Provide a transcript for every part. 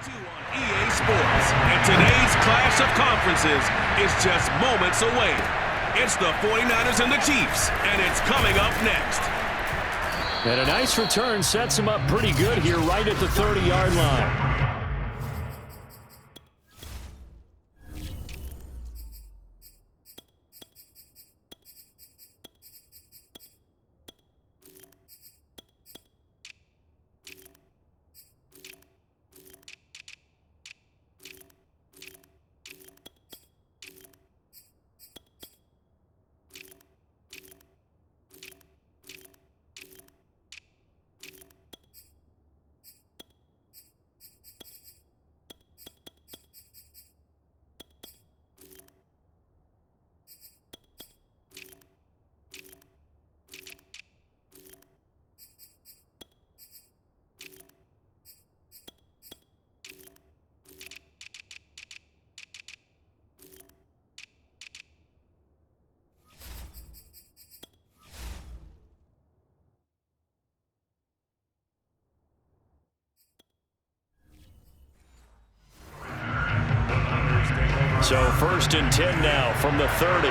On EA Sports, and today's clash of conferences is just moments away. It's the 49ers and the Chiefs, and it's coming up next. And a nice return sets him up pretty good here right at the 30-yard line. So 1st and 10 now from the 30.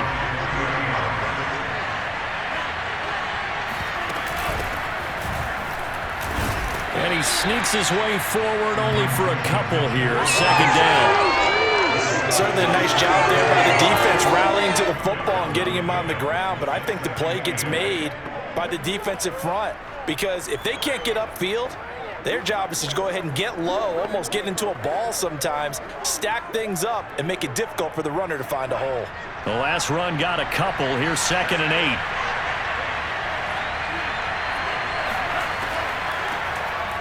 And he sneaks his way forward only for a couple here. 2nd down. Certainly a nice job there by the defense rallying to the football and getting him on the ground. But I think the play gets made by the defensive front, because if they can't get upfield, their job is to go ahead and get low, almost get into a ball sometimes, stack things up, and make it difficult for the runner to find a hole. The last run got a couple. Here's 2nd and 8.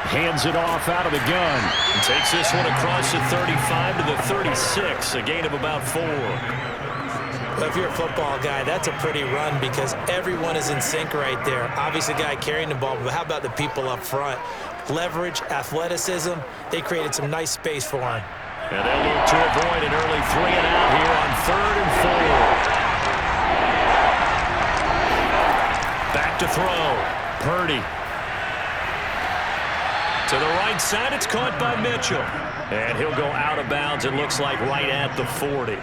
Hands it off out of the gun. And takes this one across the 35 to the 36, a gain of about 4. Well, if you're a football guy, that's a pretty run because everyone is in sync right there. Obviously, the guy carrying the ball, but how about the people up front? Leverage, athleticism, they created some nice space for him. And they'll look to avoid an early 3 and out here on 3rd and 4. Back to throw. Purdy. To the right side, it's caught by Mitchell. And he'll go out of bounds, it looks like right at the 40.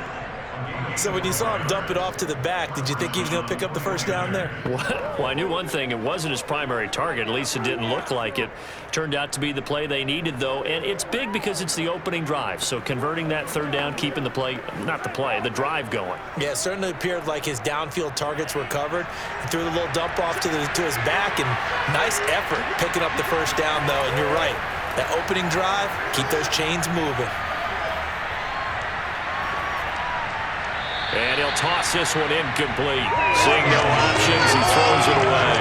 So when you saw him dump it off to the back, did you think he was going to pick up the first down there? Well, I knew one thing. It wasn't his primary target. At least it didn't look like it. Turned out to be the play they needed, though. And it's big because it's the opening drive. So converting that 3rd down, keeping the play, not the play, the drive going. Yeah, it certainly appeared like his downfield targets were covered. He threw the little dump off to his back, and nice effort picking up the first down, though. And you're right. That opening drive, keep those chains moving. And he'll toss this one incomplete. Seeing no options, he throws it away.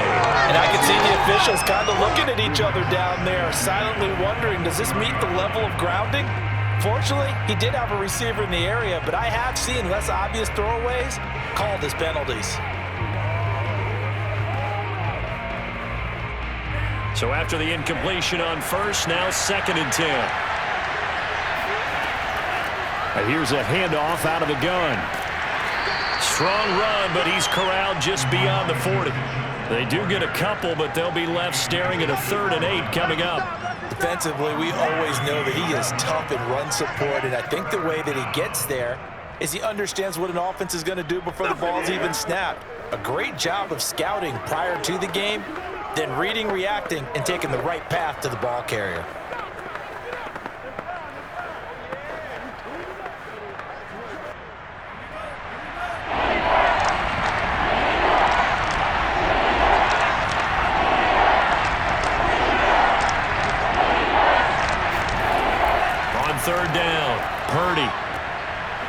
And I can see the officials kind of looking at each other down there, silently wondering, does this meet the level of grounding? Fortunately, he did have a receiver in the area, but I have seen less obvious throwaways called as penalties. So after the incompletion on 1st, now 2nd and 10. And here's a handoff out of the gun. Strong run, but he's corralled just beyond the 40. They do get a couple, but they'll be left staring at a 3rd and 8 coming up. Defensively, we always know that he is tough in run support, and I think the way that he gets there is he understands what an offense is going to do before the ball's even snapped. A great job of scouting prior to the game, then reading, reacting, and taking the right path to the ball carrier. On 3rd down, Purdy.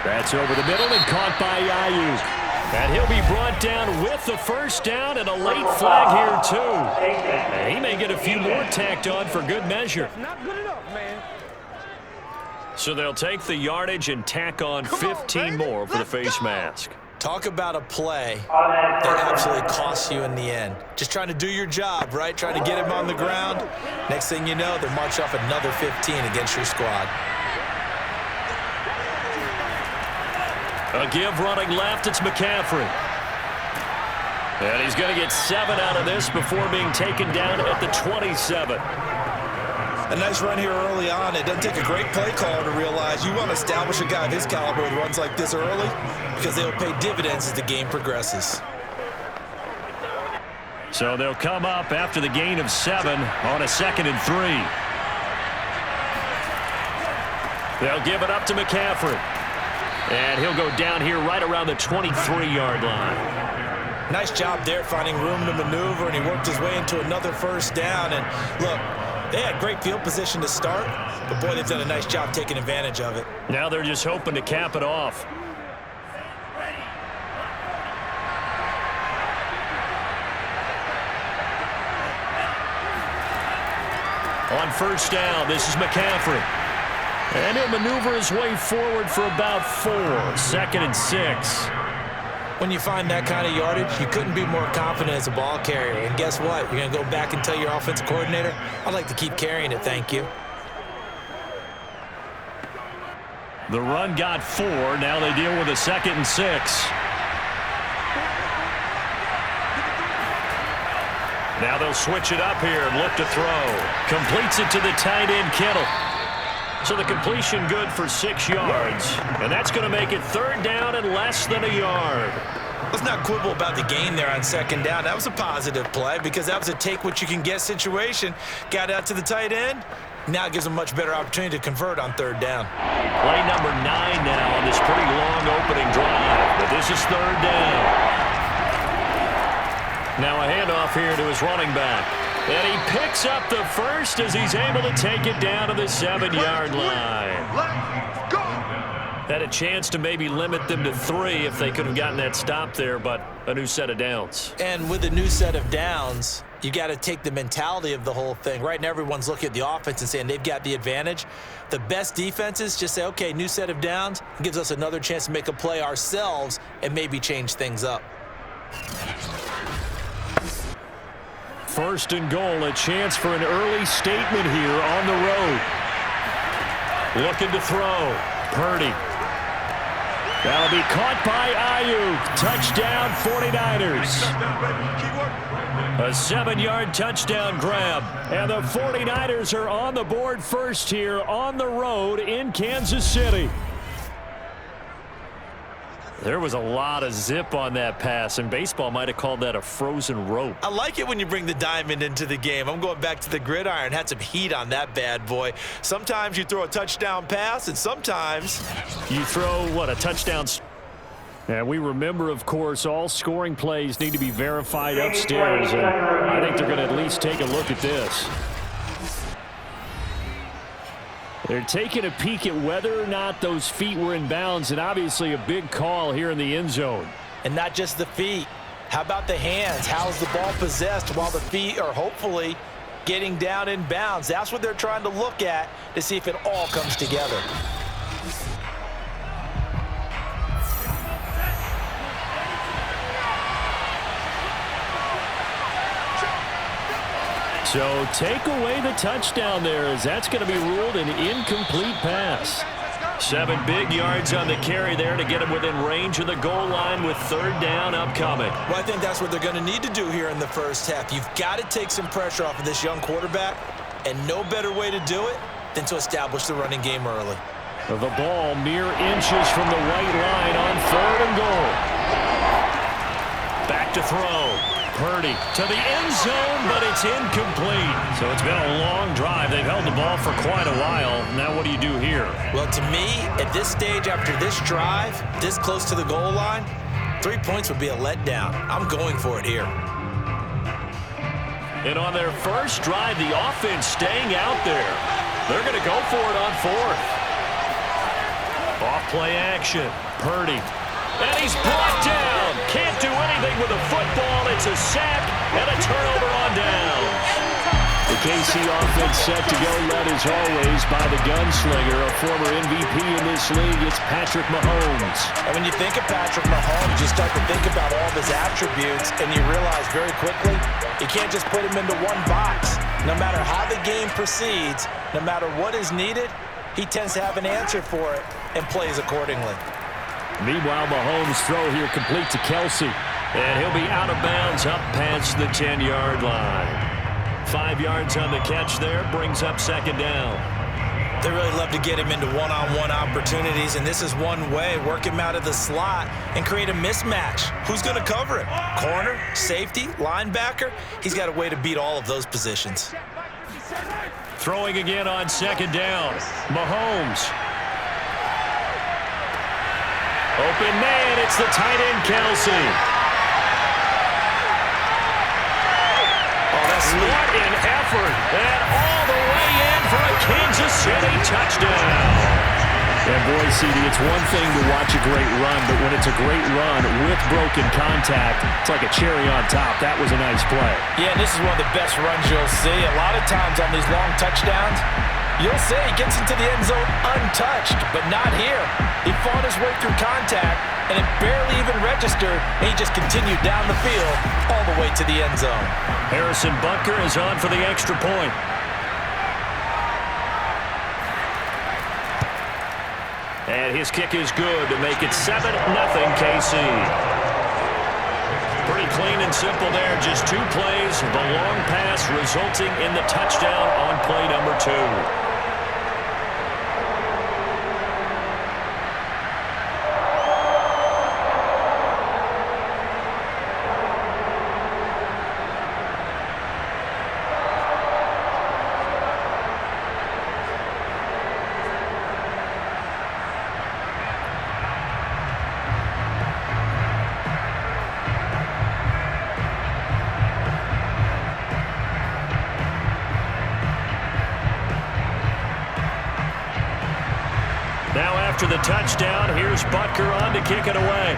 That's over the middle and caught by Ayuk. And he'll be brought down with the first down and a late flag here, too. And he may get a few more tacked on for good measure. Not good enough, man. So they'll take the yardage and tack on 15 more for the face mask. Talk about a play that absolutely costs you in the end. Just trying to do your job, right? Trying to get him on the ground. Next thing you know, they're marching off another 15 against your squad. A give running left, it's McCaffrey. And he's going to get 7 out of this before being taken down at the 27. A nice run here early on. It doesn't take a great play caller to realize you want to establish a guy of his caliber with runs like this early because they'll pay dividends as the game progresses. So they'll come up after the gain of 7 on a 2nd and 3. They'll give it up to McCaffrey. And he'll go down here right around the 23-yard line. Nice job there finding room to maneuver, and he worked his way into another first down. And look, they had great field position to start, but boy, they've done a nice job taking advantage of it. Now they're just hoping to cap it off. On first down, this is McCaffrey. And he'll maneuver his way forward for about 4. 2nd and 6. When you find that kind of yardage, you couldn't be more confident as a ball carrier. And guess what? You're going to go back and tell your offensive coordinator, I'd like to keep carrying it, thank you. The run got 4. Now they deal with a 2nd and 6. Now they'll switch it up here and look to throw. Completes it to the tight end, Kittle. So the completion good for 6 yards. And that's going to make it 3rd down and less than a yard. Let's not quibble about the gain there on 2nd down. That was a positive play because that was a take-what-you-can-get situation. Got out to the tight end. Now it gives them a much better opportunity to convert on 3rd down. Play number 9 now on this pretty long opening drive. But this is 3rd down. Now a handoff here to his running back. And he picks up the first as he's able to take it down to the 7-yard line. Let's go! Had a chance to maybe limit them to 3 if they could have gotten that stop there, but a new set of downs. And with a new set of downs, you got to take the mentality of the whole thing. Right now, everyone's looking at the offense and saying they've got the advantage. The best defenses just say, okay, new set of downs. It gives us another chance to make a play ourselves and maybe change things up. 1st and goal, a chance for an early statement here on the road. Looking to throw. Purdy. That'll be caught by Ayuk. Touchdown, 49ers. A 7-yard touchdown grab. And the 49ers are on the board first here on the road in Kansas City. There was a lot of zip on that pass, and baseball might have called that a frozen rope. I like it when you bring the diamond into the game. I'm going back to the gridiron. Had some heat on that bad boy. Sometimes you throw a touchdown pass, and sometimes you throw, what, a touchdown. And we remember, of course, all scoring plays need to be verified upstairs, and I think they're going to at least take a look at this. They're taking a peek at whether or not those feet were in bounds, and obviously a big call here in the end zone. And not just the feet. How about the hands? How's the ball possessed while the feet are hopefully getting down in bounds? That's what they're trying to look at to see if it all comes together. So take away the touchdown there, as that's going to be ruled an incomplete pass. 7 big yards on the carry there to get him within range of the goal line with 3rd down upcoming. Well, I think that's what they're going to need to do here in the first half. You've got to take some pressure off of this young quarterback, and no better way to do it than to establish the running game early. The ball mere inches from the white line on 3rd and goal. Back to throw. Purdy to the end zone, but it's incomplete. So it's been a long drive. They've held the ball for quite a while. Now what do you do here? Well, to me, at this stage after this drive, this close to the goal line, 3 points would be a letdown. I'm going for it here. And on their first drive, the offense staying out there. They're going to go for it on 4th. Off play action. Purdy. And he's brought down. Can't do anything with the football. It's a sack and a turnover on downs. The KC offense set to go, led as always by the gunslinger, a former MVP in this league. It's Patrick Mahomes. And when you think of Patrick Mahomes, you start to think about all of his attributes, and you realize very quickly you can't just put him into one box. No matter how the game proceeds, no matter what is needed, he tends to have an answer for it and plays accordingly. Meanwhile, Mahomes' throw here complete to Kelsey. And he'll be out of bounds up past the 10-yard line. 5 yards on the catch there, brings up second down. They really love to get him into one-on-one opportunities, and this is one way. Work him out of the slot and create a mismatch. Who's going to cover him? Corner, safety, linebacker? He's got a way to beat all of those positions. Throwing again on second down. Mahomes. Open man, it's the tight end, Kelsey. What an effort. And all the way in for a Kansas City touchdown. And boy, CD, it's one thing to watch a great run, but when it's a great run with broken contact, it's like a cherry on top. That was a nice play. Yeah, and this is one of the best runs you'll see. A lot of times on these long touchdowns, you'll say he gets into the end zone untouched, but not here. He fought his way through contact, and it barely even registered, and he just continued down the field all the way to the end zone. Harrison Butker is on for the extra point. And his kick is good to make it 7-0 KC. Pretty clean and simple there. Just 2 plays. The long pass resulting in the touchdown on play number 2. Now after the touchdown, here's Butker on to kick it away.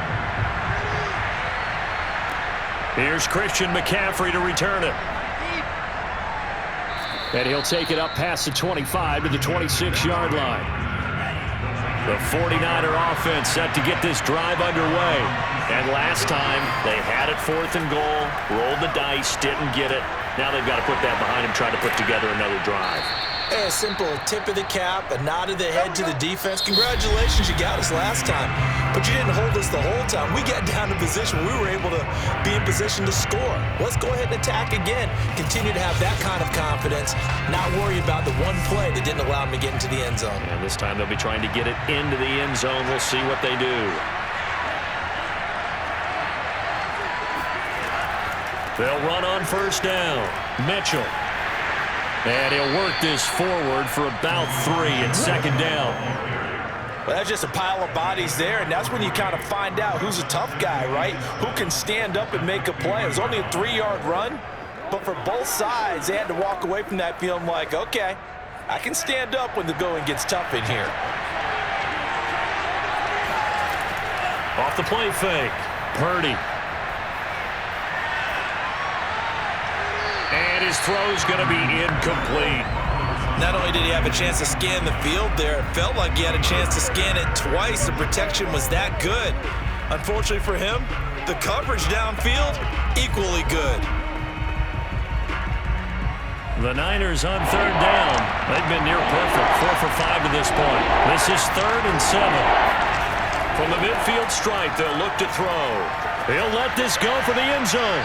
Here's Christian McCaffrey to return it. And he'll take it up past the 25 to the 26-yard line. The 49er offense set to get this drive underway. And last time, they had it 4th and goal, rolled the dice, didn't get it. Now they've got to put that behind them, try to put together another drive. A simple tip of the cap, a nod of the head to the defense. Congratulations, you got us last time. But you didn't hold us the whole time. We got down to position. We were able to be in position to score. Let's go ahead and attack again. Continue to have that kind of confidence. Not worry about the one play that didn't allow them to get into the end zone. And this time they'll be trying to get it into the end zone. We'll see what they do. They'll run on first down. Mitchell. And he'll work this forward for about 3 at second down. Well, that's just a pile of bodies there, and that's when you kind of find out who's a tough guy, right? Who can stand up and make a play. It was only a 3-yard run, but for both sides, they had to walk away from that feeling like, okay, I can stand up when the going gets tough in here. Off the play fake, Purdy. And his throw's going to be incomplete. Not only did he have a chance to scan the field there, it felt like he had a chance to scan it twice. The protection was that good. Unfortunately for him, the coverage downfield, equally good. The Niners on third down. They've been near perfect, 4 for 5 to this point. This is 3rd and 7. From the midfield stripe, they'll look to throw. He'll let this go for the end zone.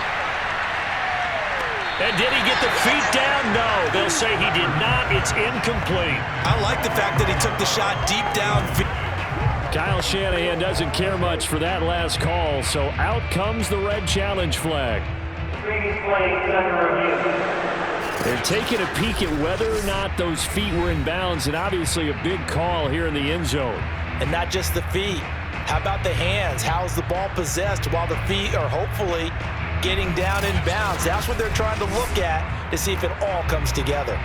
And did he get the feet down? No, they'll say he did not. It's incomplete. I like the fact that he took the shot deep down. Kyle Shanahan doesn't care much for that last call, so out comes the red challenge flag. They're taking a peek at whether or not those feet were in bounds, and obviously a big call here in the end zone. And not just the feet. How about the hands? How is the ball possessed while the feet are hopefully getting down in bounds? That's what they're trying to look at to see if it all comes together.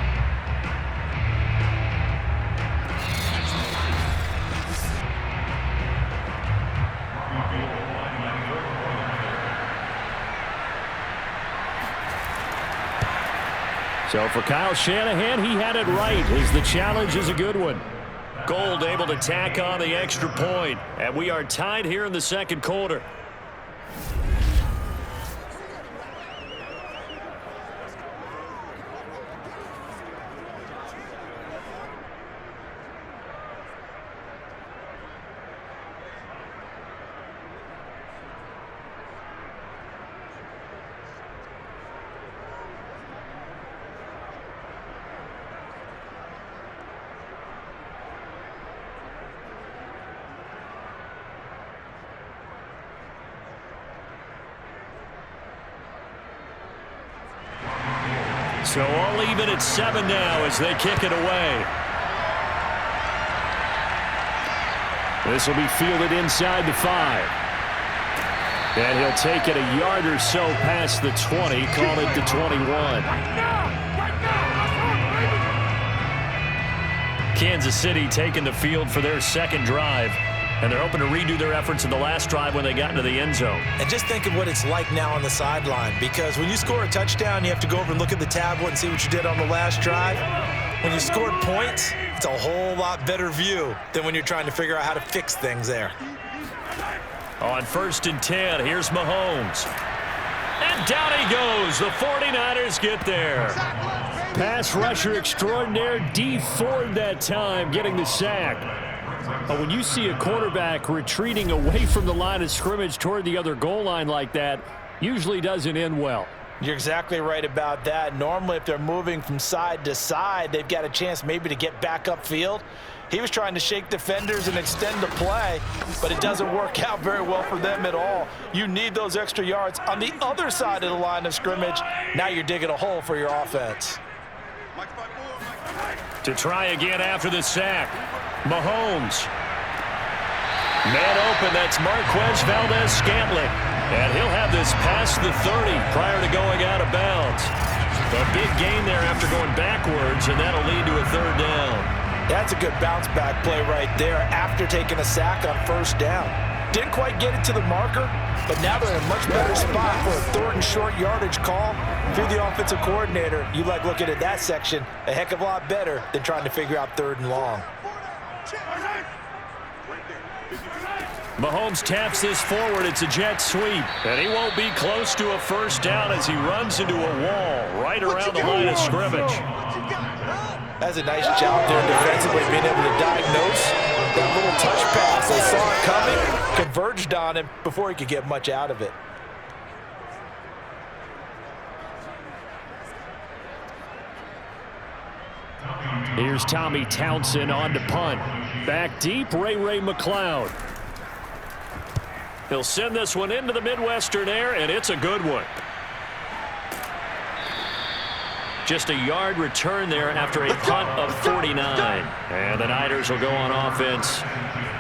So for Kyle Shanahan, he had it right, as the challenge is a good one. Gold able to tack on the extra point, and we are tied here in the second quarter. So all even at 7 now as they kick it away. This will be fielded inside the 5. And he'll take it a yard or so past the 20, call it the 21. Kansas City taking the field for their second drive. And they're hoping to redo their efforts in the last drive when they got into the end zone. And just think of what it's like now on the sideline, because when you score a touchdown, you have to go over and look at the tablet and see what you did on the last drive. When you scored points, it's a whole lot better view than when you're trying to figure out how to fix things there. On 1st and 10, here's Mahomes. And down he goes. The 49ers get there. Pass rusher extraordinaire, D Ford that time, getting the sack. But when you see a quarterback retreating away from the line of scrimmage toward the other goal line like that, usually doesn't end well. You're exactly right about that. Normally, if they're moving from side to side, they've got a chance maybe to get back upfield. He was trying to shake defenders and extend the play, but it doesn't work out very well for them at all. You need those extra yards on the other side of the line of scrimmage. Now you're digging a hole for your offense. To try again after the sack, Mahomes. Man open, that's Marquez Valdez-Scantling. And he'll have this past the 30 prior to going out of bounds. A big gain there after going backwards, and that'll lead to a 3rd down. That's a good bounce-back play right there after taking a sack on 1st down. Didn't quite get it to the marker, but now they're in a much better spot for a 3rd and short yardage call. If you're the offensive coordinator, you like looking at that section a heck of a lot better than trying to figure out 3rd and long. Mahomes taps this forward. It's a jet sweep. And he won't be close to a 1st down as he runs into a wall right around the line of scrimmage. That's a nice job there defensively, being able to diagnose that little touch pass. They saw it coming, converged on him before he could get much out of it. Here's Tommy Townsend on to punt. Back deep, Ray McLeod. He'll send this one into the Midwestern air, and it's a good one. Just a yard return there after a punt of 49. And the Niners will go on offense,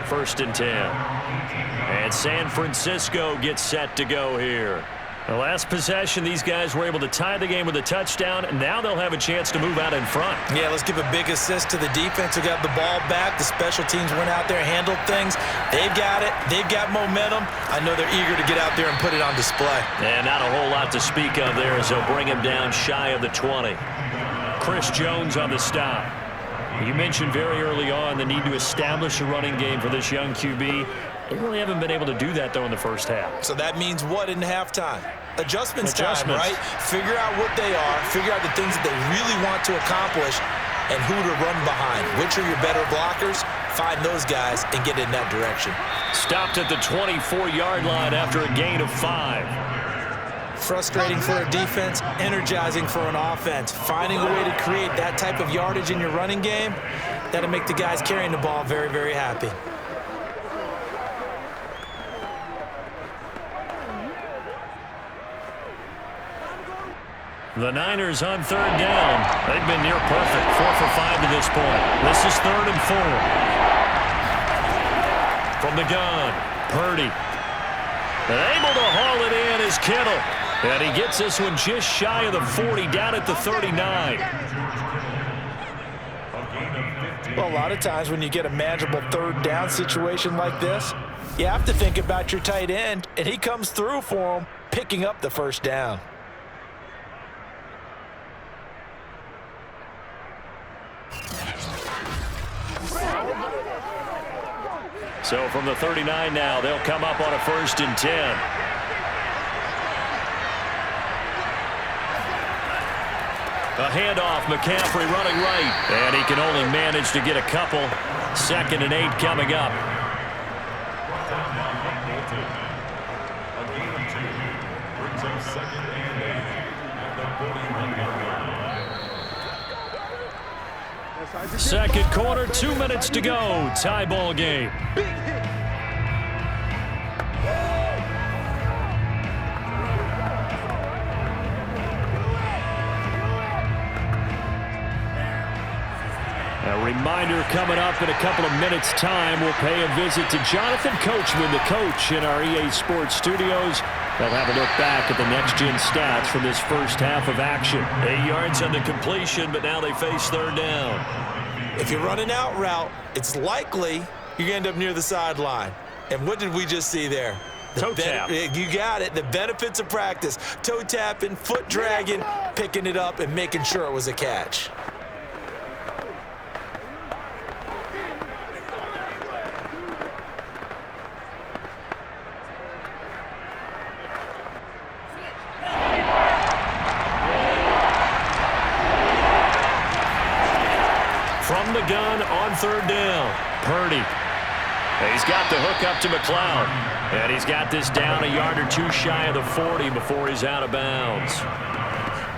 1st and 10. And San Francisco gets set to go here. The last possession, these guys were able to tie the game with a touchdown, and now they'll have a chance to move out in front. Yeah, let's give a big assist to the defense who got the ball back. The special teams went out there, handled things. They've got it. They've got momentum. I know they're eager to get out there and put it on display. And not a whole lot to speak of there as they'll bring him down shy of the 20. Chris Jones on the stop. You mentioned very early on the need to establish a running game for this young QB. They really haven't been able to do that, though, in the 1st half. So that means what in halftime? Adjustments time, right? Figure out what they are, figure out the things that they really want to accomplish, and who to run behind. Which are your better blockers? Find those guys and get in that direction. Stopped at the 24-yard line after a gain of 5. Frustrating for a defense, energizing for an offense. Finding a way to create that type of yardage in your running game, that'll make the guys carrying the ball very, very happy. The Niners on 3rd down. They've been near perfect, 4 for 5 to this point. This is 3rd and 4. From the gun, Purdy. And able to haul it in is Kittle. And he gets this one just shy of the 40, down at the 39. Well, a lot of times when you get a manageable 3rd down situation like this, you have to think about your tight end, and he comes through for him, picking up the 1st down. So from the 39 now, they'll come up on a 1st and 10. A handoff, McCaffrey running right. And he can only manage to get a couple. 2nd and 8 coming up. Second quarter, 2 minutes to go. Tie ball game. A reminder coming up in a couple of minutes' time. We'll pay a visit to Jonathan Coachman, the coach in our EA Sports studios. They'll have a look back at the next-gen stats from this first half of action. 8 yards on the completion, but now they face third down. If you're running out route, it's likely you're going to end up near the sideline. And what did we just see there? Toe tap. You got it. The benefits of practice. Toe tapping, foot dragging, picking it up, and making sure it was a catch. From the gun on third down, Purdy. He's got the hook up to McLeod. And he's got this down a yard or two shy of the 40 before he's out of bounds.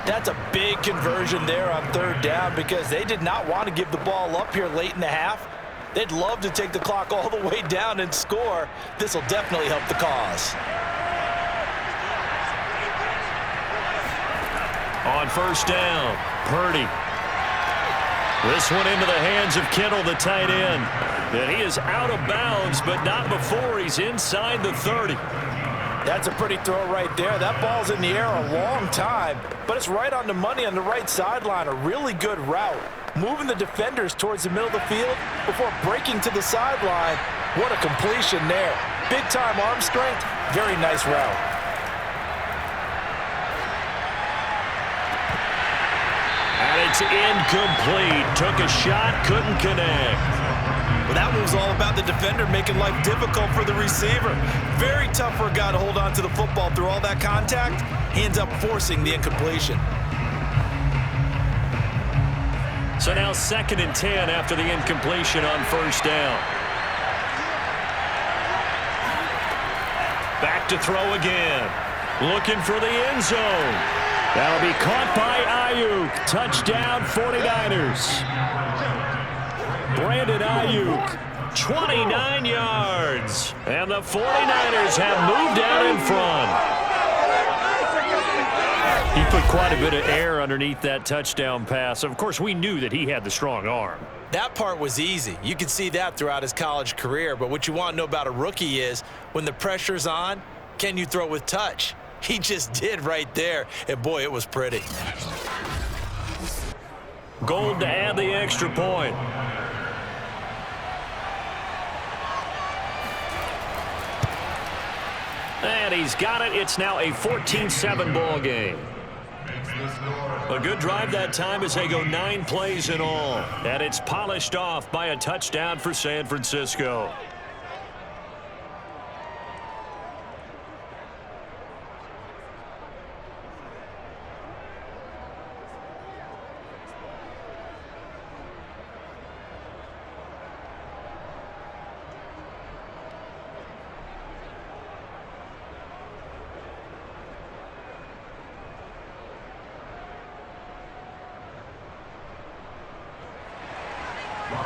That's a big conversion there on third down because they did not want to give the ball up here late in the half. They'd love to take the clock all the way down and score. This will definitely help the cause. On first down, Purdy. This one into the hands of Kittle, the tight end. And he is out of bounds, but not before he's inside the 30. That's a pretty throw right there. That ball's in the air a long time, but it's right on the money on the right sideline. A really good route. Moving the defenders towards the middle of the field before breaking to the sideline. What a completion there. Big-time arm strength. Very nice route. And it's incomplete. Took a shot, couldn't connect. Well, that one was all about the defender making life difficult for the receiver. Very tough for a guy to hold on to the football through all that contact. He ends up forcing the incompletion. So now 2nd and 10 after the incompletion on first down. Back to throw again. Looking for the end zone. That'll be caught by Ayuk. Touchdown 49ers. Brandon Ayuk, 29 yards. And the 49ers have moved out in front. He put quite a bit of air underneath that touchdown pass. Of course, we knew that he had the strong arm. That part was easy. You could see that throughout his college career. But what you want to know about a rookie is when the pressure's on, can you throw with touch? He just did right there. And, boy, it was pretty. Gold to add the extra point. And he's got it. It's now a 14-7 ball game. A good drive that time as they go 9 plays in all. And it's polished off by a touchdown for San Francisco.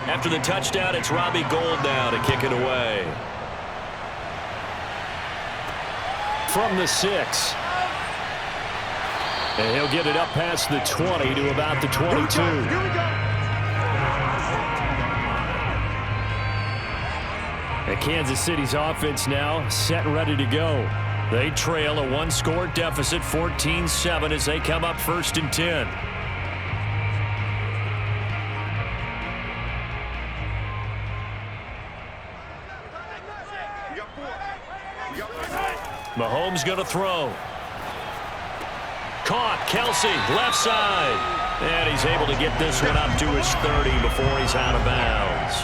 After the touchdown, it's Robbie Gould now to kick it away. From the 6. And he'll get it up past the 20 to about the 22. And Kansas City's offense now set and ready to go. They trail a 1-score deficit, 14-7, as they come up 1st and 10. Mahomes going to throw. Caught. Kelsey, left side. And he's able to get this one up to his 30 before he's out of bounds.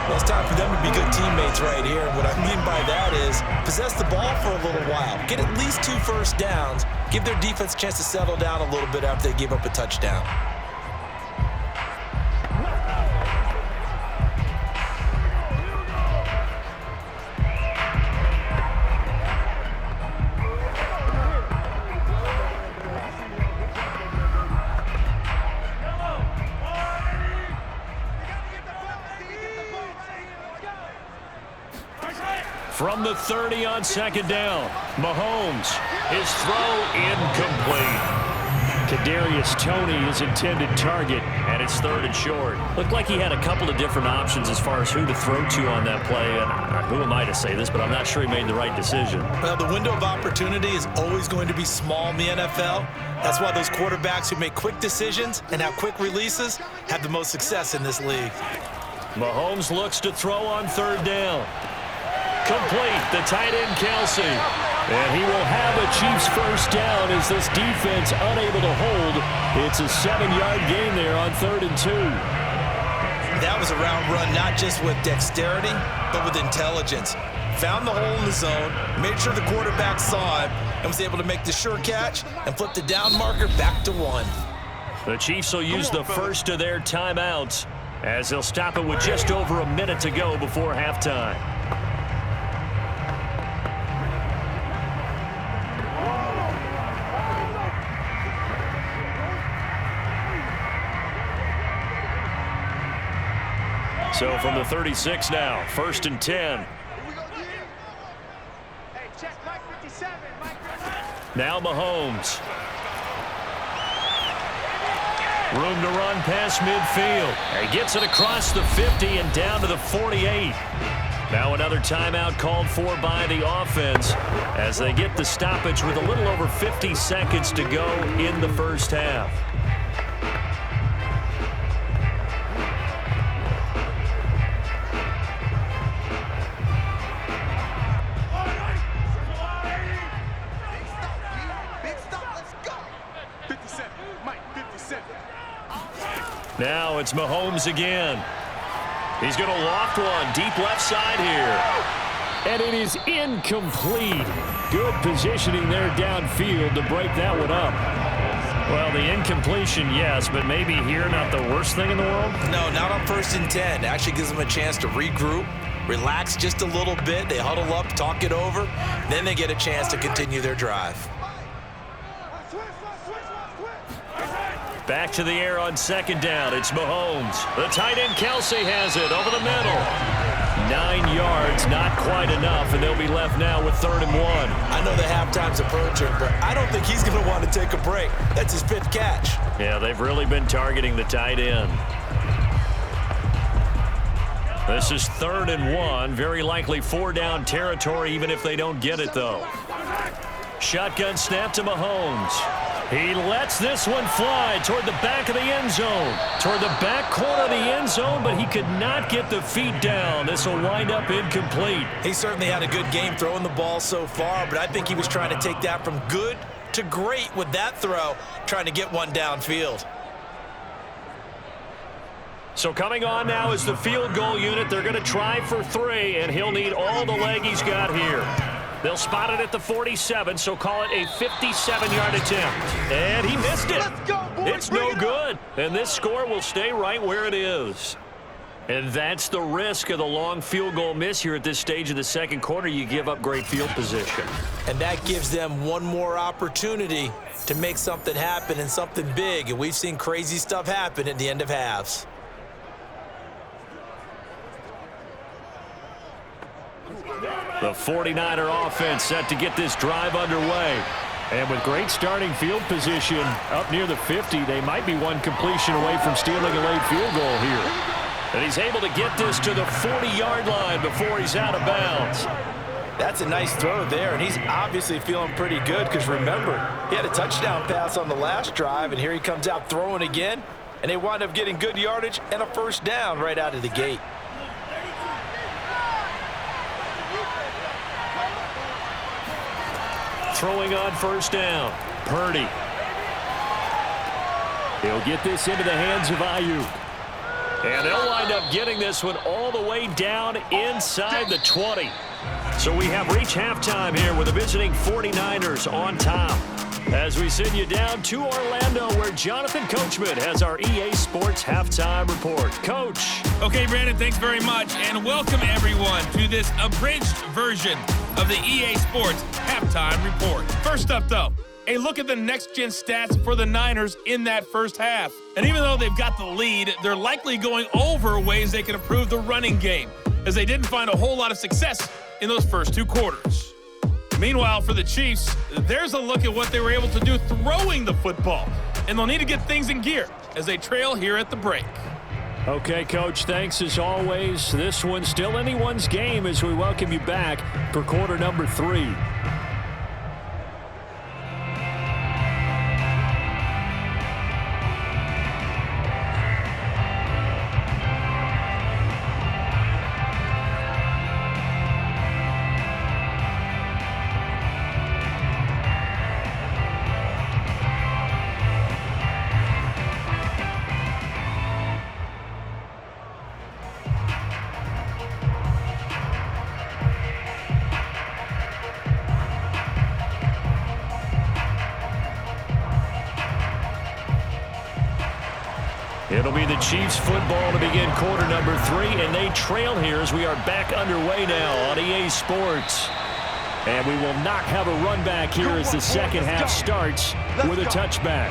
Well, it's time for them to be good teammates right here. And what I mean by that is possess the ball for a little while. Get at least 2 first downs. Give their defense a chance to settle down a little bit after they give up a touchdown. From the 30 on 2nd down, Mahomes, his throw incomplete. Kadarius Toney, his intended target, and it's 3rd and short. Looked like he had a couple of different options as far as who to throw to on that play, and who am I to say this, but I'm not sure he made the right decision. Well, the window of opportunity is always going to be small in the NFL. That's why those quarterbacks who make quick decisions and have quick releases have the most success in this league. Mahomes looks to throw on 3rd down. Complete, the tight end Kelsey. And he will have a Chiefs first down as this defense unable to hold. It's a 7-yard gain there on 3rd and 2. That was a route run not just with dexterity, but with intelligence. Found the hole in the zone, made sure the quarterback saw him, and was able to make the sure catch and flip the down marker back to 1. The Chiefs will use the first of their timeouts as they'll stop it with just over a minute to go before halftime. So from the 36 now, 1st and 10. Now Mahomes. Room to run past midfield. He gets it across the 50 and down to the 48. Now another timeout called for by the offense as they get the stoppage with a little over 50 seconds to go in the first half. Now it's Mahomes again. He's going to loft one deep left side here. And it is incomplete. Good positioning there downfield to break that one up. Well, the incompletion, yes, but maybe here not the worst thing in the world? No, not on 1st and 10. It actually gives them a chance to regroup, relax just a little bit. They huddle up, talk it over. Then they get a chance to continue their drive. Back to the air on 2nd down. It's Mahomes. The tight end Kelsey has it over the middle. 9 yards, not quite enough, and they'll be left now with 3rd and 1. I know the halftime's approaching, but I don't think he's going to want to take a break. That's his 5th catch. Yeah, they've really been targeting the tight end. This is 3rd and 1. Very likely 4-down territory, even if they don't get it, though. Shotgun snap to Mahomes. He lets this one fly toward the back of the end zone. Toward the back corner of the end zone, but he could not get the feet down. This will wind up incomplete. He certainly had a good game throwing the ball so far, but I think he was trying to take that from good to great with that throw, trying to get one downfield. So coming on now is the field goal unit. They're going to try for 3, and he'll need all the leg he's got here. They'll spot it at the 47, so call it a 57-yard attempt. And he missed it. Let's go, boys. It's no good. And this score will stay right where it is. And that's the risk of the long field goal miss here at this stage of the 2nd quarter. You give up great field position. And that gives them one more opportunity to make something happen and something big. And we've seen crazy stuff happen at the end of halves. The 49er offense set to get this drive underway. And with great starting field position up near the 50, they might be one completion away from stealing a late field goal here. And he's able to get this to the 40-yard line before he's out of bounds. That's a nice throw there, and he's obviously feeling pretty good because, remember, he had a touchdown pass on the last drive, and here he comes out throwing again, and they wind up getting good yardage and a first down right out of the gate. Throwing on 1st down. Purdy. He'll get this into the hands of Ayuk. And they'll wind up getting this one all the way down inside the 20. So we have reached halftime here with the visiting 49ers on top. As we send you down to Orlando, where Jonathan Coachman has our EA Sports Halftime Report. Coach. Okay, Brandon, thanks very much. And welcome, everyone, to this abridged version of the EA Sports Halftime Report. First up, though, a look at the next-gen stats for the Niners in that first half. And even though they've got the lead, they're likely going over ways they can improve the running game, as they didn't find a whole lot of success in those first 2 quarters. Meanwhile, for the Chiefs, there's a look at what they were able to do throwing the football. and they'll need to get things in gear as they trail here at the break. Okay, Coach, thanks as always. This one's still anyone's game as we welcome you back for quarter number 3. It'll be the Chiefs football to begin quarter number 3, and they trail here as we are back underway now on EA Sports. And we will not have a run back here as the second half starts with a touchback.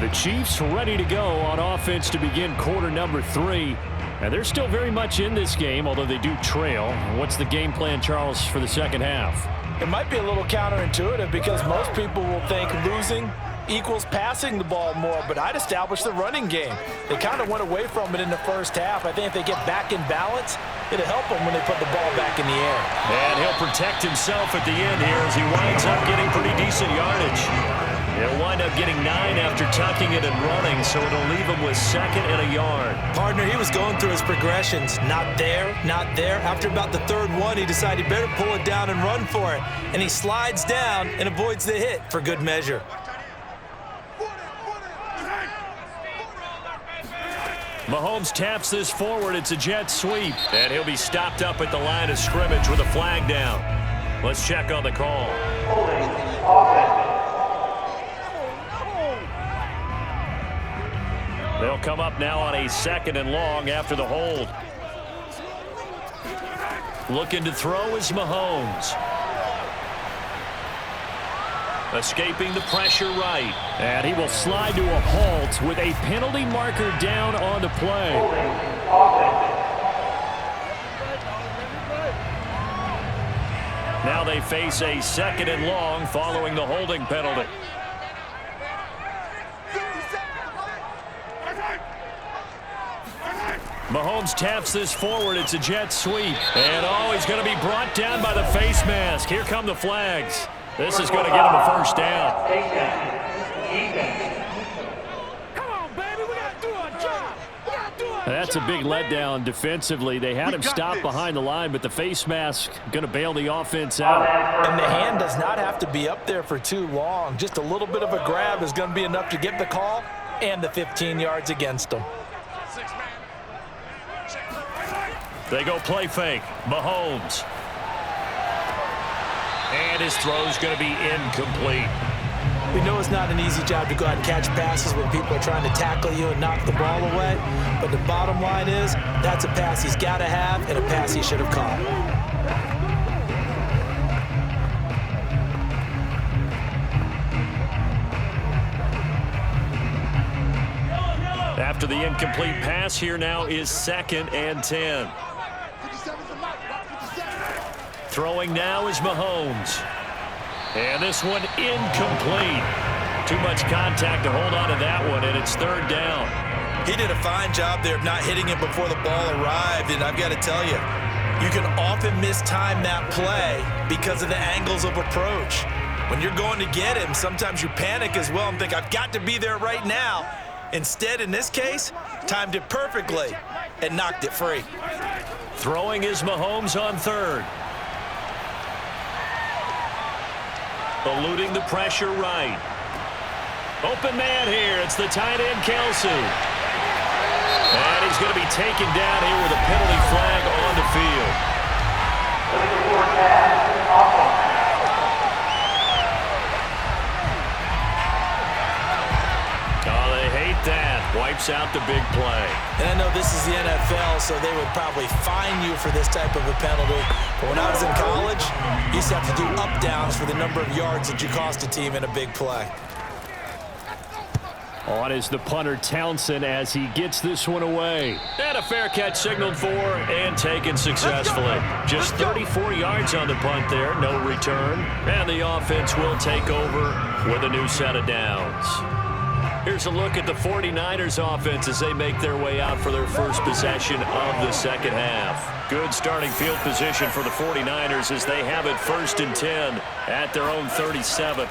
The Chiefs ready to go on offense to begin quarter number 3. And they're still very much in this game, although they do trail. What's the game plan, Charles, for the second half? It might be a little counterintuitive because most people will think losing equals passing the ball more, but I'd establish the running game. They kind of went away from it in the first half. I think if they get back in balance, it'll help them when they put the ball back in the air. And he'll protect himself at the end here as he winds up getting pretty decent yardage. He'll wind up getting 9 after tucking it and running, so it'll leave him with 2nd and a yard. Partner, he was going through his progressions. Not there, not there. After about the 3rd one, he decided he better pull it down and run for it. And he slides down and avoids the hit for good measure. Mahomes taps this forward. It's a jet sweep. And he'll be stopped up at the line of scrimmage with a flag down. Let's check on the call. They'll come up now on a 2nd and long after the hold. Looking to throw is Mahomes. Escaping the pressure right. And he will slide to a halt with a penalty marker down on the play. Now they face a 2nd and long following the holding penalty. Mahomes taps this forward. It's a jet sweep. And he's going to be brought down by the face mask. Here come the flags. This is going to get him a first down. Come on, baby. We got to do our job. That's a big letdown defensively. They had him stop behind the line, but the face mask going to bail the offense out. And the hand does not have to be up there for too long. Just a little bit of a grab is going to be enough to get the call and the 15 yards against them. They go play fake. Mahomes. And his throw's going to be incomplete. We know it's not an easy job to go out and catch passes when people are trying to tackle you and knock the ball away. But the bottom line is that's a pass he's got to have and a pass he should have caught. After the incomplete pass, here now is 2nd and 10. Throwing now is Mahomes. And this one incomplete. Too much contact to hold on to that one, and it's 3rd down. He did a fine job there of not hitting it before the ball arrived, and I've got to tell you, you can often mistime that play because of the angles of approach. When you're going to get him, sometimes you panic as well and think, I've got to be there right now. Instead, in this case, timed it perfectly and knocked it free. Throwing is Mahomes on 3rd. Eluding the pressure right. Open man here. It's the tight end, Kelsey. And he's going to be taken down here with a penalty flag on the field. Oh, they hate that. Wipes out the big play. And I know this is the NFL, so they would probably fine you for this type of a penalty. But when I was in college, you used to have to do up-downs for the number of yards that you cost a team in a big play. On is the punter, Townsend, as he gets this one away. And a fair catch signaled for and taken successfully. Just 34 yards on the punt there, no return. And the offense will take over with a new set of downs. Here's a look at the 49ers offense as they make their way out for their first possession of the second half. Good starting field position for the 49ers as they have it 1st and 10 at their own 37.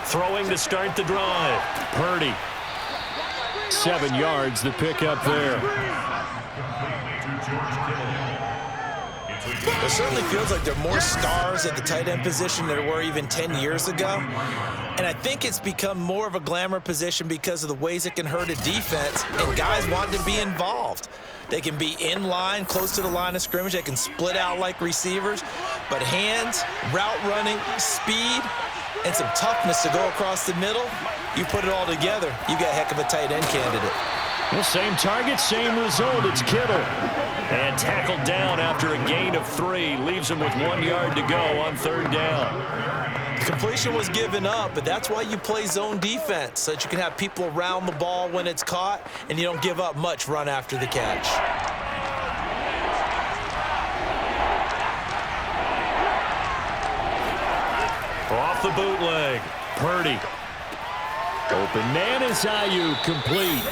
Throwing to start the drive. Purdy. 7 yards, the pickup there. It certainly feels like there are more stars at the tight end position than there were even 10 years ago. And I think it's become more of a glamour position because of the ways it can hurt a defense, and guys want to be involved. They can be in line, close to the line of scrimmage. They can split out like receivers. But hands, route running, speed, and some toughness to go across the middle, you put it all together, you got a heck of a tight end candidate. The same target, same result. It's Kittle. And tackled down after a gain of 3. Leaves him with 1 yard to go on 3rd down. Completion was given up, but that's why you play zone defense, so that you can have people around the ball when it's caught, and you don't give up much run after the catch. Off the bootleg. Purdy. Open man is Ayuk, complete.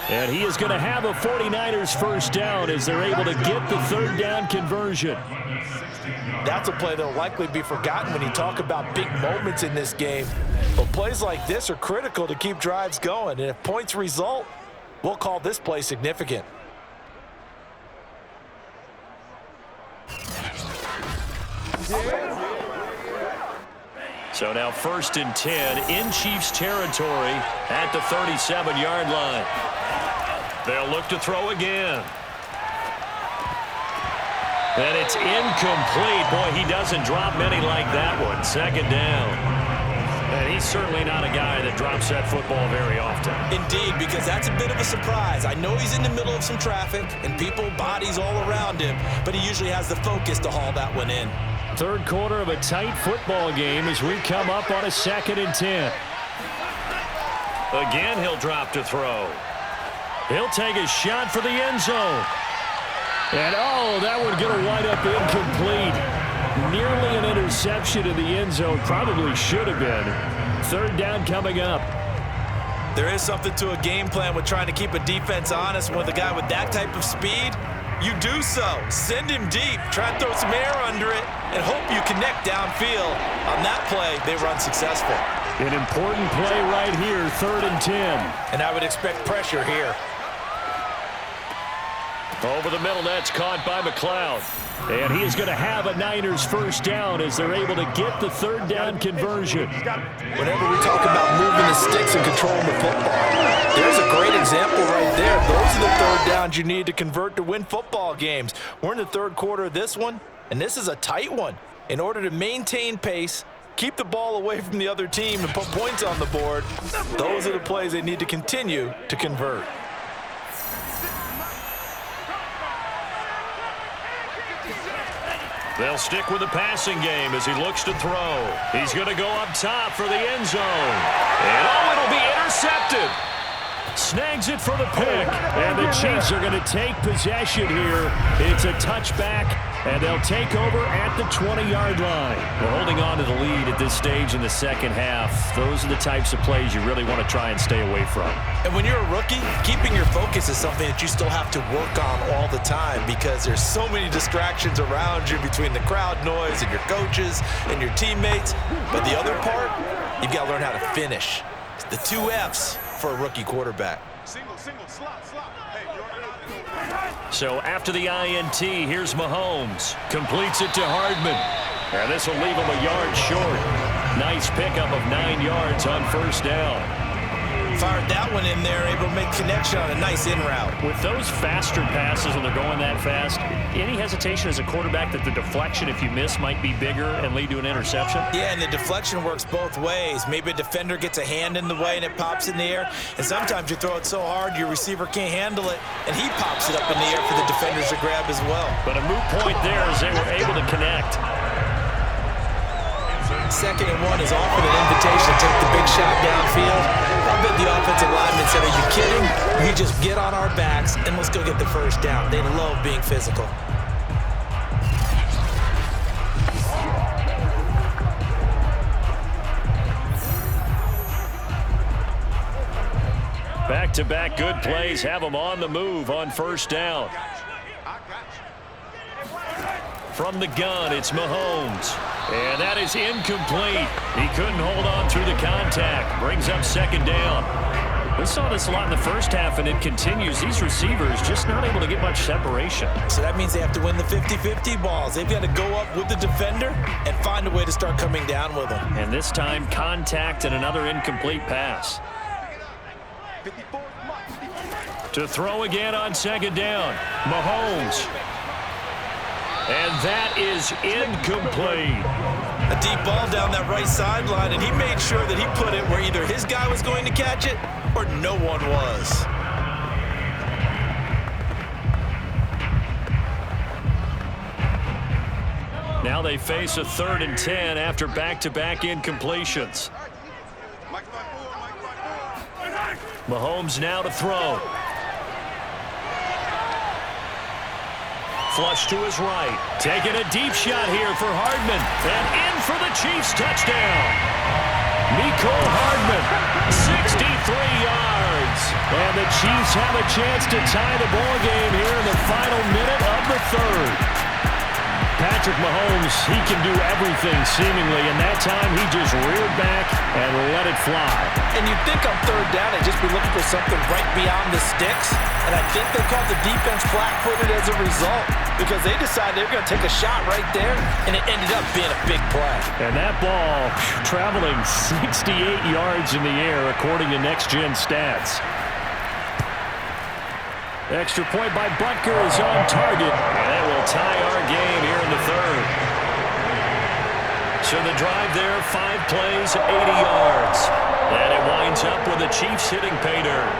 And he is going to have a 49ers first down as they're able to get the 3rd down conversion. That's a play that will likely be forgotten when you talk about big moments in this game. But plays like this are critical to keep drives going. And if points result, we'll call this play significant. So now 1st and 10 in Chiefs territory at the 37-yard line. They'll look to throw again. And it's incomplete. Boy, he doesn't drop many like that one. 2nd down. And he's certainly not a guy that drops that football very often. Indeed, because that's a bit of a surprise. I know he's in the middle of some traffic and people, bodies all around him, but he usually has the focus to haul that one in. 3rd quarter of a tight football game as we come up on a 2nd and 10. Again, he'll drop to throw. He'll take a shot for the end zone. And, oh, that one going to wind up incomplete. Nearly an interception in the end zone. Probably should have been. 3rd down coming up. There is something to a game plan with trying to keep a defense honest. With a guy with that type of speed, you do so. Send him deep. Try and throw some air under it and hope you connect downfield. On that play, they were unsuccessful. An important play right here, 3rd and 10. And I would expect pressure here. Over the middle, that's caught by McLeod. And he is going to have a Niners first down as they're able to get the 3rd down conversion. Whenever we talk about moving the sticks and controlling the football, there's a great example right there. Those are the 3rd downs you need to convert to win football games. We're in the 3rd quarter of this one, and this is a tight one. In order to maintain pace, keep the ball away from the other team, and put points on the board, those are the plays they need to continue to convert. They'll stick with the passing game as he looks to throw. He's going to go up top for the end zone. And, oh, it'll be intercepted. Snags it for the pick. And the Chiefs are going to take possession here. It's a touchback, and they'll take over at the 20-yard line. We're holding on to the lead at this stage in the second half. Those are the types of plays you really want to try and stay away from. And when you're a rookie, keeping your focus is something that you still have to work on all the time because there's so many distractions around you between the crowd noise and your coaches and your teammates. But the other part, you've got to learn how to finish. It's the 2 F's for a rookie quarterback. So after the INT, here's Mahomes. Completes it to Hardman. And this will leave him a yard short. Nice pickup of 9 yards on 1st down. Fired that one in there, able to make connection on a nice in route. With those faster passes when they're going that fast, any hesitation as a quarterback that the deflection, if you miss, might be bigger and lead to an interception? Yeah, and the deflection works both ways. Maybe a defender gets a hand in the way and it pops in the air, and sometimes you throw it so hard your receiver can't handle it, and he pops it up in the air for the defenders to grab as well. But a moot point there as they were able to connect. 2nd and 1 is offered an invitation to take the big shot downfield. I bet the offensive lineman said, are you kidding? You just get on our backs and let's go get the 1st down. They love being physical. Back-to-back good plays have them on the move on first down. From the gun, it's Mahomes. And that is incomplete. He couldn't hold on through the contact. Brings up second down. We saw this a lot in the first half, and it continues. These receivers just not able to get much separation. So that means they have to win the 50-50 balls. They've got to go up with the defender and find a way to start coming down with them. And this time, contact and another incomplete pass. To throw again on second down, Mahomes. And that is incomplete. A deep ball down that right sideline, and he made sure that he put it where either his guy was going to catch it or no one was. Now they face a 3rd and 10 after back-to-back incompletions. Mahomes now to throw. Flush to his right. Taking a deep shot here for Hardman. And in for the Chiefs touchdown. Mecole Hardman, 63 yards. And the Chiefs have a chance to tie the ball game here in the final minute of the 3rd. Patrick Mahomes, he can do everything seemingly, and that time he just reared back and let it fly. And you'd think on 3rd down they'd just be looking for something right beyond the sticks, and I think they called the defense flat-footed as a result because they decided they were going to take a shot right there, and it ended up being a big play. And that ball traveling 68 yards in the air according to Next Gen Stats. Extra point by Butker is on target, and that will tie our game here in the 3rd. So the drive there, 5 plays, 80 yards. And it winds up with the Chiefs hitting pay dirt.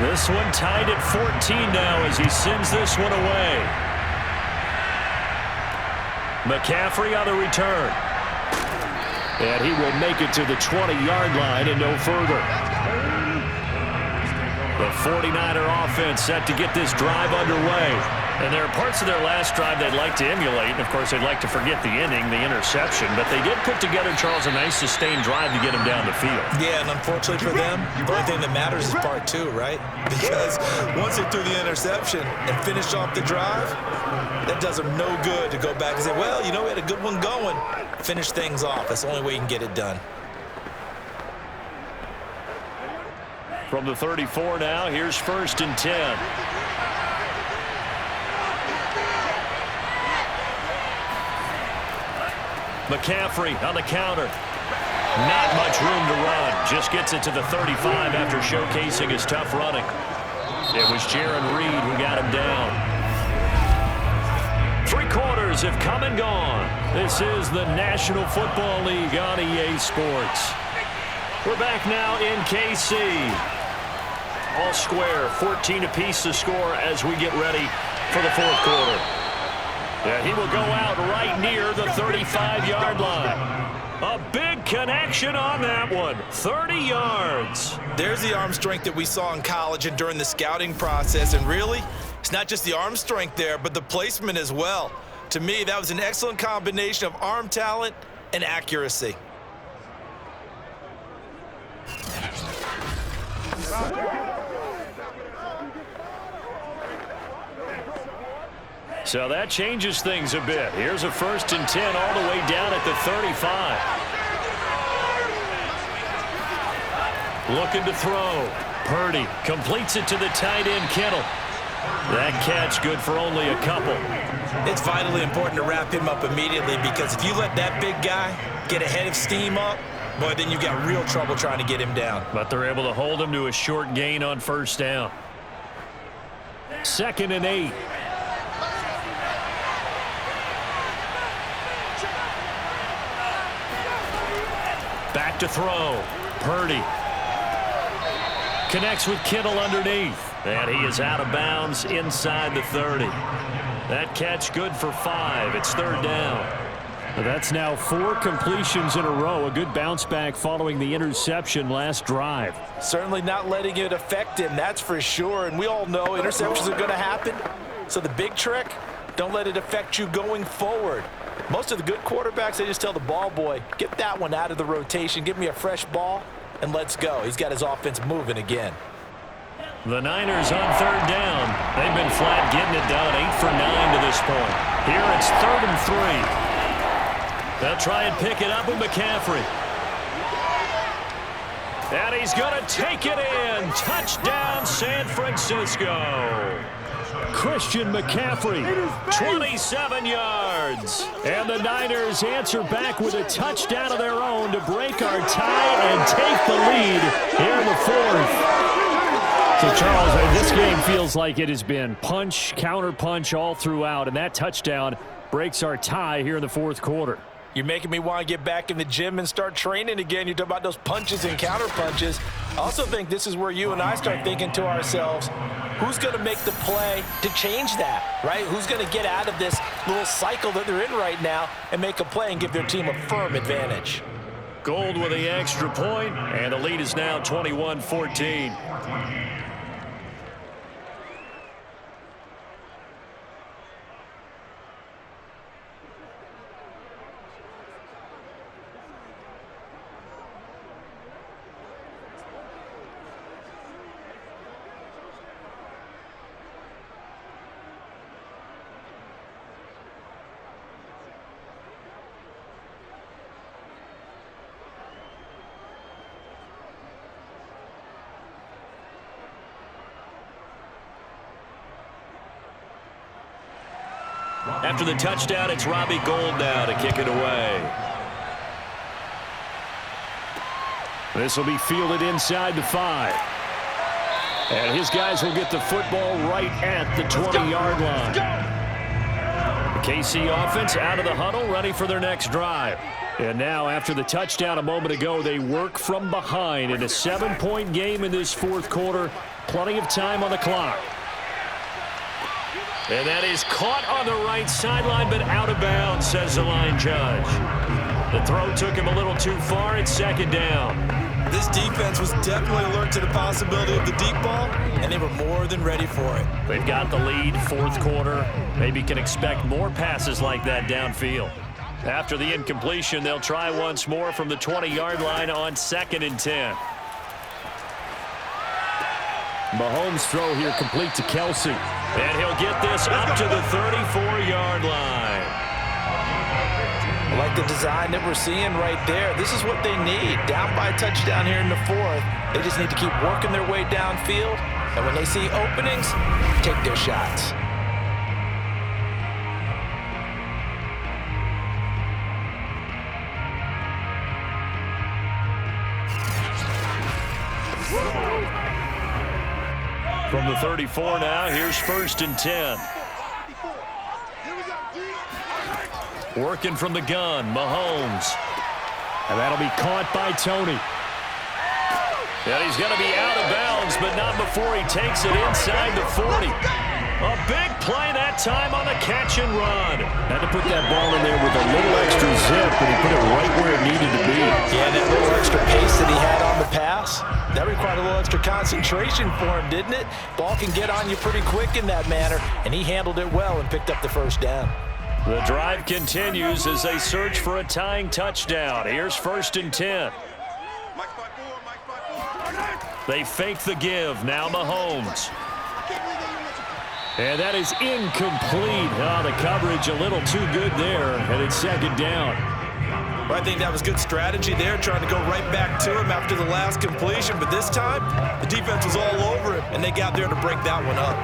This one tied at 14 now as he sends this one away. McCaffrey on the return. And he will make it to the 20-yard line and no further. The 49er offense set to get this drive underway. And there are parts of their last drive they'd like to emulate. And, of course, they'd like to forget the inning, the interception. But they did put together, Charles, a nice sustained drive to get him down the field. Yeah, and unfortunately for them, the only thing that matters is part 2, right? Because once they threw the interception and finished off the drive, that does them no good to go back and say, well, you know, we had a good one going. Finish things off. That's the only way you can get it done. From the 34 now, here's 1st and 10. McCaffrey on the counter. Not much room to run. Just gets it to the 35 after showcasing his tough running. It was Jaron Reed who got him down. 3 quarters have come and gone. This is the National Football League on EA Sports. We're back now in KC. All square, 14 apiece to score as we get ready for the 4th quarter. Yeah, he will go out right near the 35-yard line. A big connection on that one. 30 yards. There's the arm strength that we saw in college and during the scouting process. And really, it's not just the arm strength there, but the placement as well. To me, that was an excellent combination of arm talent and accuracy. So that changes things a bit. Here's a 1st and 10 all the way down at the 35. Looking to throw. Purdy completes it to the tight end, Kittle. That catch good for only a couple. It's vitally important to wrap him up immediately because if you let that big guy get ahead of steam up, boy, then you've got real trouble trying to get him down. But they're able to hold him to a short gain on 1st down. 2nd and 8. Back to throw. Purdy. Connects with Kittle underneath. And he is out of bounds inside the 30. That catch good for 5. It's third down. That's now 4 completions in a row. A good bounce back following the interception last drive. Certainly not letting it affect him, that's for sure. And we all know interceptions are going to happen. So the big trick, don't let it affect you going forward. Most of the good quarterbacks, they just tell the ball boy, get that one out of the rotation, give me a fresh ball, and let's go. He's got his offense moving again. The Niners on third down. They've been flat getting it done, 8 for 9 to this point. Here it's 3rd and 3. They'll try and pick it up with McCaffrey. And he's going to take it in. Touchdown, San Francisco. Christian McCaffrey, 27 yards. And the Niners answer back with a touchdown of their own to break our tie and take the lead here in the 4th. So, Charles, this game feels like it has been punch, counter-punch all throughout, and that touchdown breaks our tie here in the 4th quarter. You're making me want to get back in the gym and start training again. You're talking about those punches and counter punches. I also think this is where you and I start thinking to ourselves, who's going to make the play to change that, right? Who's going to get out of this little cycle that they're in right now and make a play and give their team a firm advantage? Gold with the extra point, and the lead is now 21-14. After the touchdown, it's Robbie Gould now to kick it away. This will be fielded inside the 5. And his guys will get the football right at the 20-yard line. The KC offense out of the huddle, ready for their next drive. And now, after the touchdown a moment ago, they work from behind in a 7-point game in this 4th quarter. Plenty of time on the clock. And that is caught on the right sideline, but out of bounds, says the line judge. The throw took him a little too far. It's 2nd down. This defense was definitely alert to the possibility of the deep ball, and they were more than ready for it. They've got the lead, 4th quarter. Maybe can expect more passes like that downfield. After the incompletion, they'll try once more from the 20-yard line on 2nd and 10. Mahomes' throw here complete to Kelsey. And he'll get this up to the 34-yard line. I like the design that we're seeing right there. This is what they need. Down by a touchdown here in the 4th. They just need to keep working their way downfield. And when they see openings, take their shots. From the 34 now, here's 1st and 10. Working from the gun, Mahomes. And that'll be caught by Tony. And he's going to be out of bounds, but not before he takes it inside the 40. A big play that time on the catch and run. Had to put that ball in there with a little extra zip, but he put it right where it needed to be. Yeah, that little extra pace that he had on the pass, that required a little extra concentration for him, didn't it? Ball can get on you pretty quick in that manner, and he handled it well and picked up the 1st down. The drive continues as they search for a tying touchdown. Here's 1st and 10. They fake the give. Now Mahomes. And that is incomplete. Oh, the coverage a little too good there, and it's 2nd down. Well, I think that was good strategy there, trying to go right back to him after the last completion. But this time, the defense was all over him, and they got there to break that one up.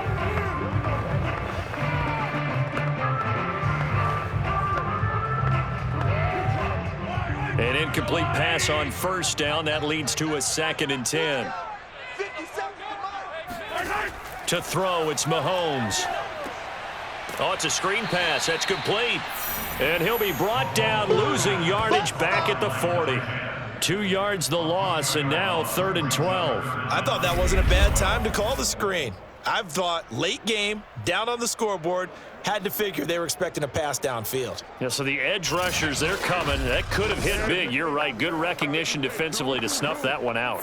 An incomplete pass on 1st down. That leads to a 2nd and 10. To throw, it's Mahomes. Oh, it's a screen pass. That's complete. And he'll be brought down, losing yardage back at the 40. 2 yards the loss, and now 3rd and 12. I thought that wasn't a bad time to call the screen. I've thought late game, down on the scoreboard, Had to figure they were expecting a pass downfield. Yeah, so the edge rushers, they're coming. That could have hit big. You're right. Good recognition defensively to snuff that one out.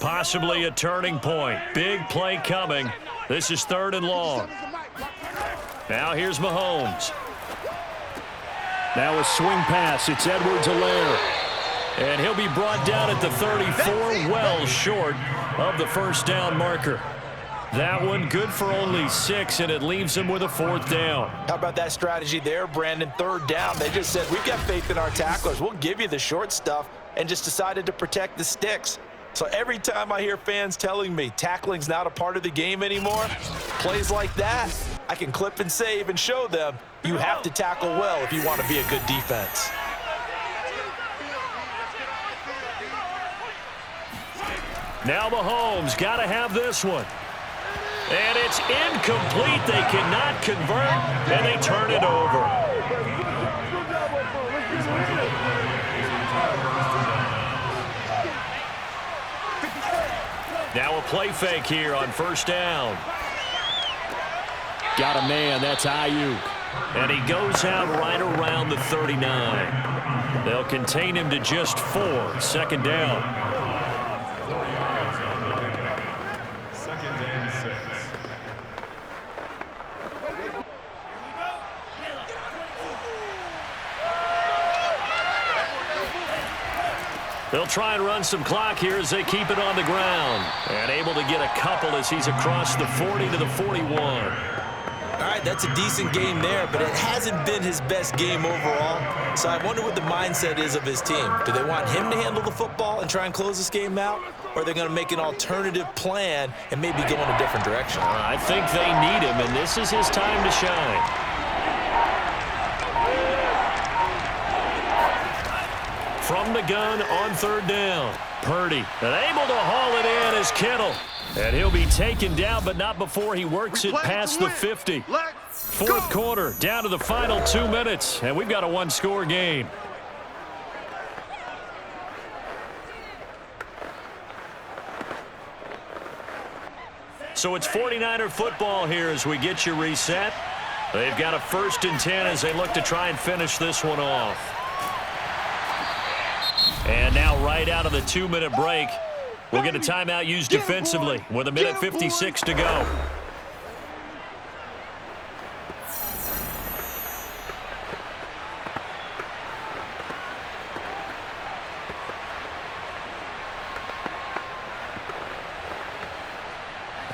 Possibly a turning point. Big play coming. This is 3rd and long. Now here's Mahomes. Now a swing pass. It's Edwards-Helaire. And he'll be brought down at the 34, well short of the first down marker. That one good for only 6, and it leaves him with a 4th down. How about that strategy there, Brandon? 3rd down. They just said, we've got faith in our tacklers. We'll give you the short stuff, and just decided to protect the sticks. So every time I hear fans telling me tackling's not a part of the game anymore, plays like that, I can clip and save and show them you have to tackle well if you want to be a good defense. Now Mahomes got to have this one. And it's incomplete. They cannot convert, and they turn it over. Now a play fake here on 1st down. Got a man. That's Ayuk. And he goes out right around the 39. They'll contain him to just 4. 2nd down. They'll try and run some clock here as they keep it on the ground. And able to get a couple as he's across the 40 to the 41. All right, that's a decent game there, but it hasn't been his best game overall. So I wonder what the mindset is of his team. Do they want him to handle the football and try and close this game out? Or are they going to make an alternative plan and maybe go in a different direction? I think they need him, and this is his time to shine. From the gun on 3rd down. Purdy, and able to haul it in is Kittle. And he'll be taken down, but not before he works it past the 50. 4th quarter, down to the final 2 minutes, and we've got a 1-score game. So it's 49er football here as we get you reset. They've got a 1st and 10 as they look to try and finish this one off. And now right out of the 2-minute break, we'll get a timeout used defensively with 1:56 to go.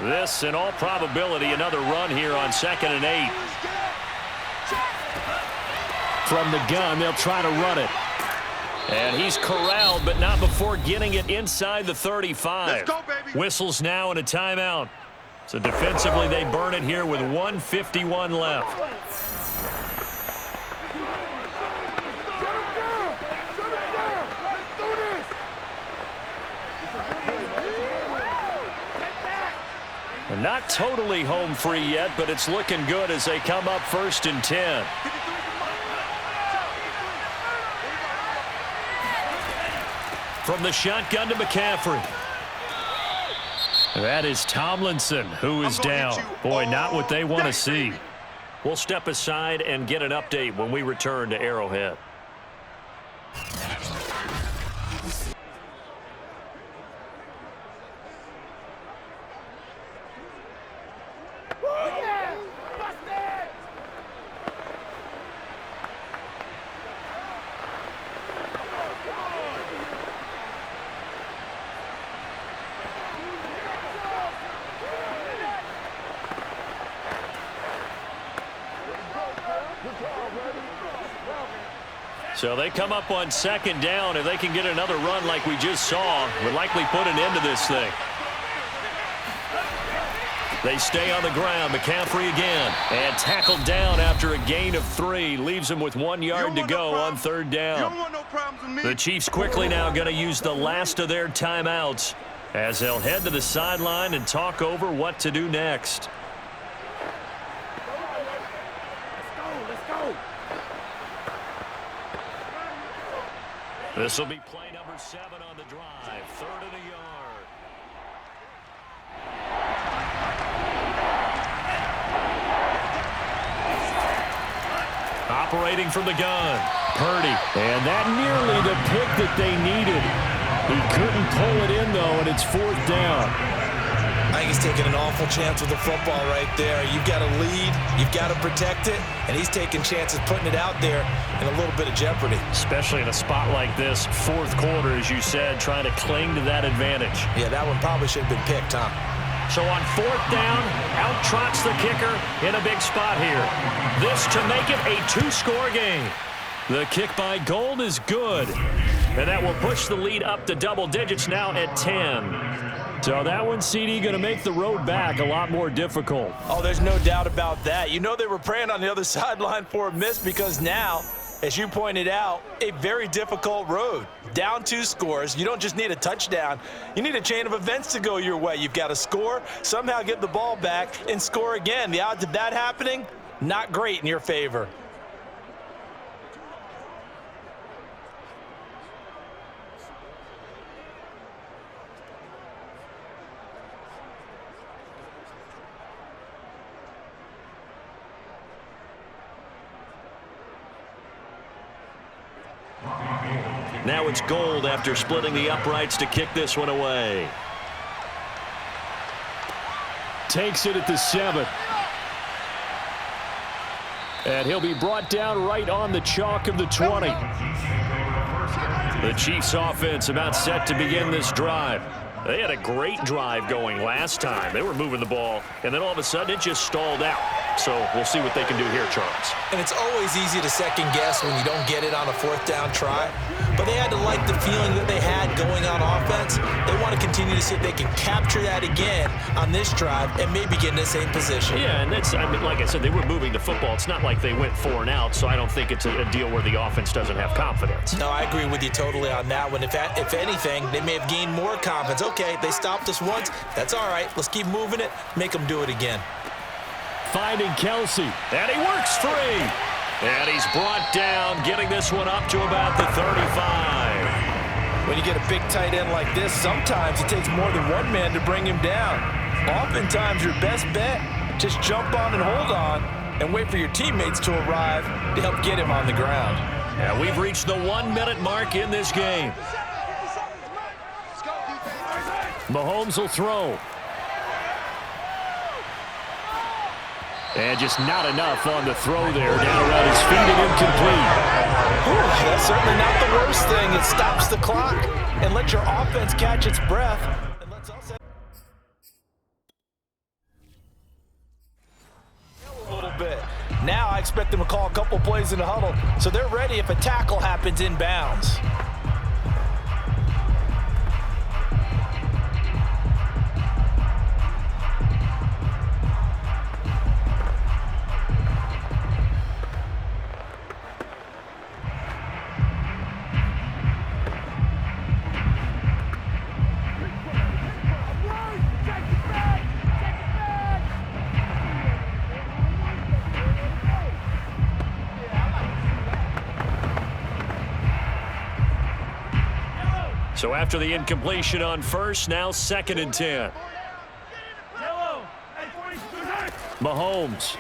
This, in all probability, another run here on 2nd and 8. From the gun, they'll try to run it. And he's corralled, but not before getting it inside the 35. Let's go, baby. Whistles now and a timeout. So defensively, they burn it here with 1:51 left. And not totally home free yet, but it's looking good as they come up 1st and 10. From the shotgun to McCaffrey. That is Tomlinson, who is down. Boy, not what they want to see. We'll step aside and get an update when we return to Arrowhead. So they come up on 2nd down. If they can get another run like we just saw, would likely put an end to this thing. They stay on the ground. McCaffrey again. And tackled down after a gain of 3. Leaves him with 1 yard to go on 3rd down. The Chiefs quickly now going to use the last of their timeouts as they'll head to the sideline and talk over what to do next. This will be play number 7 on the drive. 3rd and a yard. Operating from the gun, Purdy. And that nearly the pick that they needed. He couldn't pull it in, though, and it's 4th down. I think he's taking an awful chance with the football right there. You've got to lead, you've got to protect it, and he's taking chances putting it out there in a little bit of jeopardy. Especially in a spot like this, 4th quarter, as you said, trying to cling to that advantage. Yeah, that one probably should have been picked, huh? So on 4th down, out trots the kicker in a big spot here. This to make it a 2-score game. The kick by Gold is good. And that will push the lead up to double digits now at 10. So that one, CD, going to make the road back a lot more difficult. Oh, there's no doubt about that. You know they were praying on the other sideline for a miss because now, as you pointed out, a very difficult road. Down 2 scores. You don't just need a touchdown. You need a chain of events to go your way. You've got to score, somehow get the ball back, and score again. The odds of that happening, not great in your favor. Now it's Gold after splitting the uprights to kick this one away. Takes it at the 7. And he'll be brought down right on the chalk of the 20. The Chiefs offense about set to begin this drive. They had a great drive going last time. They were moving the ball, and then all of a sudden it just stalled out. So we'll see what they can do here, Charles. And it's always easy to second guess when you don't get it on a 4th down try. But they had to like the feeling that they had going on offense. They want to continue to see if they can capture that again on this drive and maybe get in the same position. Yeah, and that's, I mean, like I said, they were moving the football. It's not like they went 4 and out, so I don't think it's a deal where the offense doesn't have confidence. No, I agree with you totally on that one. If anything, they may have gained more confidence. Okay, they stopped us once. That's all right. Let's keep moving it. Make them do it again. Finding Kelsey, and he works free. And he's brought down, getting this one up to about the 35. When you get a big tight end like this, sometimes it takes more than one man to bring him down. Oftentimes, your best bet, just jump on and hold on and wait for your teammates to arrive to help get him on the ground. And we've reached the 1-minute mark in this game. Mahomes will throw. And just not enough on the throw there. Down around his feet and incomplete. That's certainly not the worst thing. It stops the clock and lets your offense catch its breath. And lets us a little bit. Now I expect them to call a couple plays in the huddle so they're ready if a tackle happens inbounds. So after the incompletion on first, now 2nd and 10. Mahomes.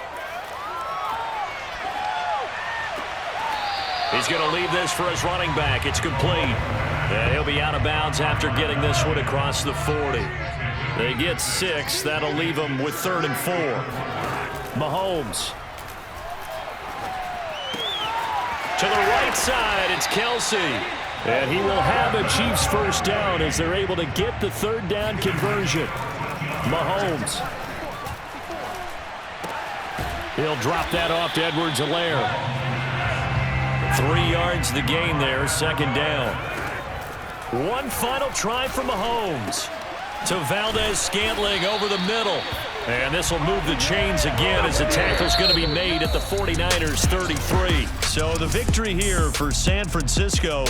He's going to leave this for his running back. It's complete. And he'll be out of bounds after getting this one across the 40. They get 6. That'll leave them with 3rd and 4. Mahomes. To the right side, it's Kelsey. And he will have a Chiefs 1st down as they're able to get the 3rd down conversion. Mahomes. He'll drop that off to Edwards-Helaire. 3 yards the gain there, 2nd down. One final try for Mahomes. To Valdez-Scantling over the middle. And this will move the chains again as the tackle's going to be made at the 49ers 33. So the victory here for San Francisco,